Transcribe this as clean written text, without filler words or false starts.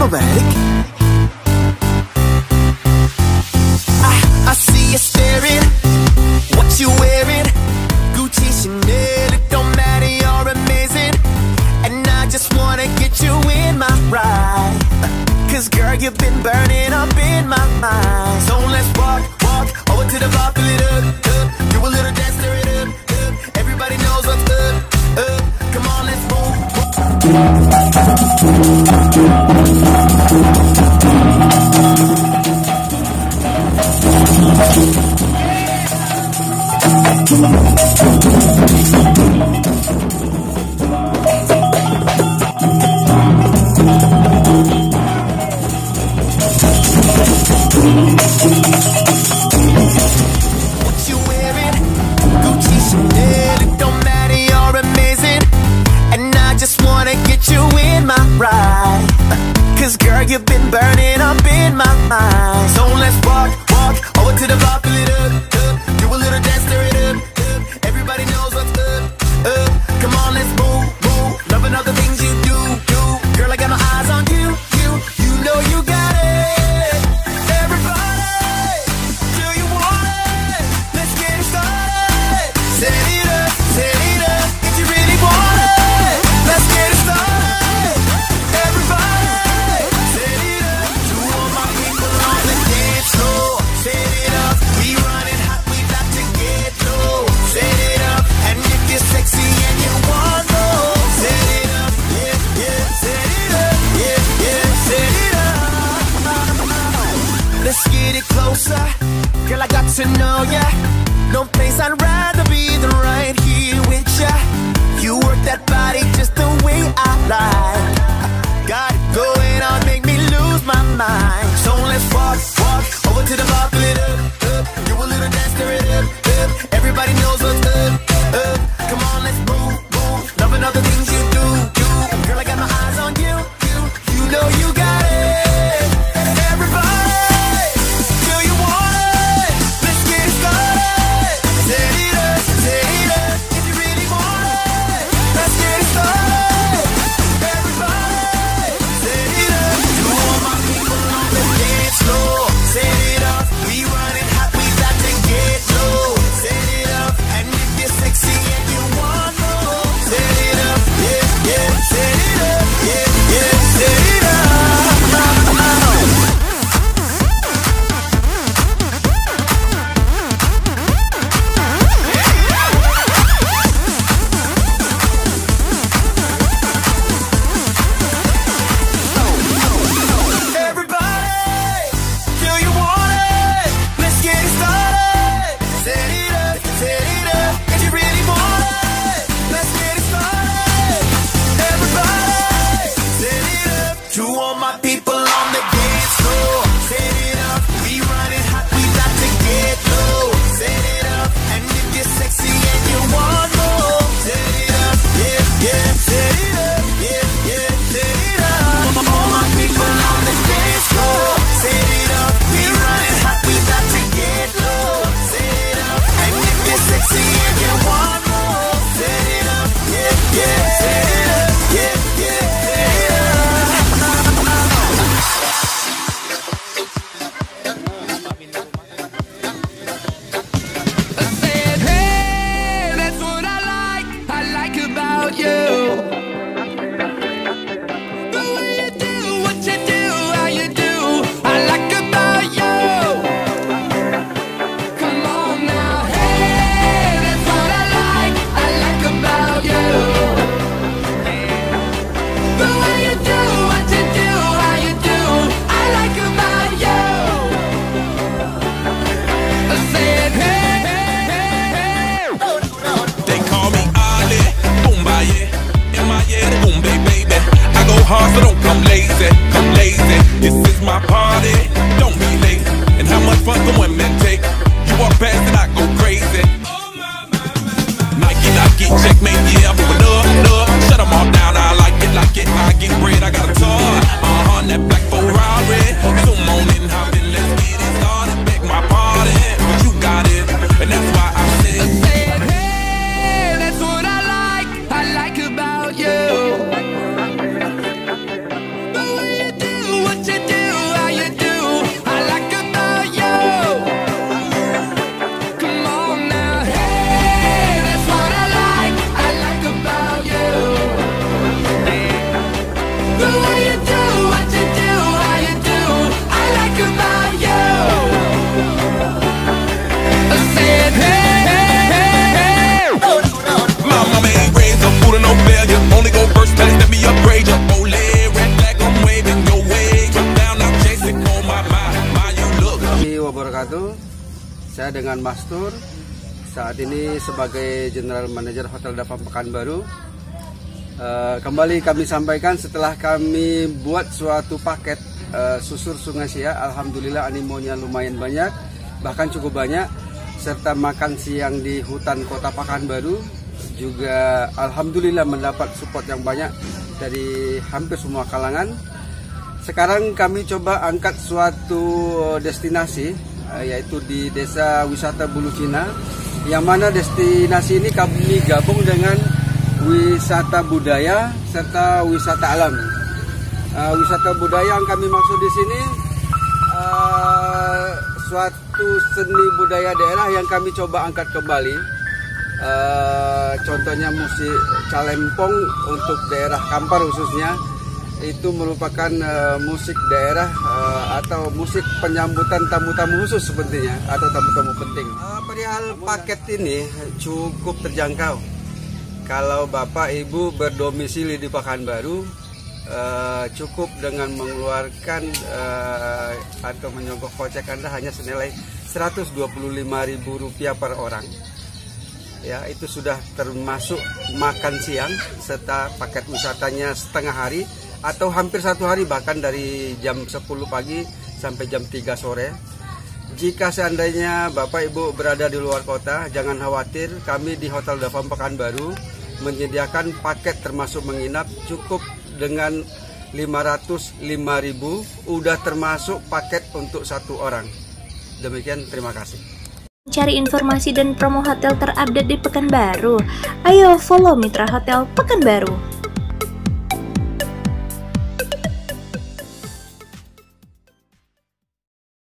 romantic. I see you staring. What you wearing? Gucci, Chanel, it don't matter, you're amazing. And I just wanna get you in my ride. Cause girl, you've been burning up in my mind. So let's walk over to the bar, fill it up. Do a little dance, stir it up. Everybody knows what's up. Come on, let's move. What you wearing? Gucci, Chanel, it don't matter, you're amazing. And I just wanna get you in my ride. Cause girl, you've been burning up in my mind. So let's walk over to the bar, fill it up. Do a little dance, stir it up. Everybody knows what's up. Come on, let's move. Loving all the things you do. Girl, I got my eyes on you. You know you got it. Everybody, do you want it? Let's get it started. Set it up, if you really want it. Let's get it started. Everybody, set it up. To all my people on the dance floor. Set it up, we running hot, we got to get low. Set it up, and if you're sexy and you want more, set it up, yeah, set it up, yeah, set it up. Let's get it closer, girl, I got to know ya. No place I'd rather be than right here with ya. You work that body just the way I like. Got it going on, make me lose my mind. So let's walk over to the bar, fill it up. Do a little dance, stir it up. Everybody knows what's up. Come on, let's move. Loving all the things you do. Girl, I got my eyes on you. You know you got it. Everybody, do you want it? Let's get it started. Set it up, if you really want it. Let's get it started. Everybody, set it up. To all my people on the dance floor. Set it up, we running hot, we got to get low. Set it up, and if you're sexy and you want more, set it up, yeah, set it up, yeah, set it up. Everybody, do you want it? Let's get it started. Set it up, if you really want it. Let's get it started. Everybody, set it up. To all my people on the dance floor. Set it up, we running hot, we got to get low. Set it up, and if you're sexy and you want more, set it up, yeah, set it up, yeah, set it up. All my people on the dance floor. Set it up, we running hot, we got to get low. Set it up, and if you're sexy and you want more, set it up, yeah, set it up, yeah, set it up. I said, hey, that's what I like about you. The way you do, what you do, how you do, I like about you. Come on now, hey, that's what I like about you. The way you do, what you do, how you do, I like about you. I said, hey, They call me Ali, Boombaye, in my head, boom, baby. I go hard, so don't come lazy, This is my party, don't be late. And how much fun the women take. You walk past and I go crazy. Nike, checkmate, yeah, I'm moving up. Shut them all down, I like it. I get bread, I got a toy. That black Ferrari. Zoom on in, hop in, let's get it started. Back my party, but you got it. And that's why I said, hey, that's what I like about you. The way you do Saya dengan Mas Tur, saat ini sebagai General Manager Hotel Dafam Pekanbaru. Kembali kami sampaikan setelah kami buat suatu paket susur sungai Siak. Alhamdulillah animonya lumayan banyak, bahkan cukup banyak. Serta makan siang di hutan Kota Pekanbaru juga alhamdulillah mendapat support yang banyak dari hampir semua kalangan. Sekarang kami coba angkat suatu destinasi, yaitu di Desa Wisata Buluh Cina, yang mana destinasi ini kami gabung dengan wisata budaya serta wisata alam. Wisata budaya yang kami maksud di sini suatu seni budaya daerah yang kami coba angkat kembali. Contohnya musik calempong untuk daerah Kampar khususnya, itu merupakan musik daerah atau musik penyambutan tamu-tamu khusus sepertinya, atau tamu-tamu penting. Perihal paket ini cukup terjangkau. Kalau Bapak Ibu berdomisili di Pekanbaru, cukup dengan mengeluarkan atau menyogok kocek Anda hanya senilai Rp125.000 per orang. Ya, itu sudah termasuk makan siang serta paket wisatanya setengah hari atau hampir satu hari, bahkan dari jam 10 pagi sampai jam 3 sore. Jika seandainya Bapak Ibu berada di luar kota, jangan khawatir, kami di Hotel Dafam Pekanbaru menyediakan paket termasuk menginap cukup dengan 505.000, udah termasuk paket untuk satu orang. Demikian, terima kasih. Cari informasi dan promo hotel terupdate di Pekanbaru. Ayo follow Mitra Hotel Pekanbaru.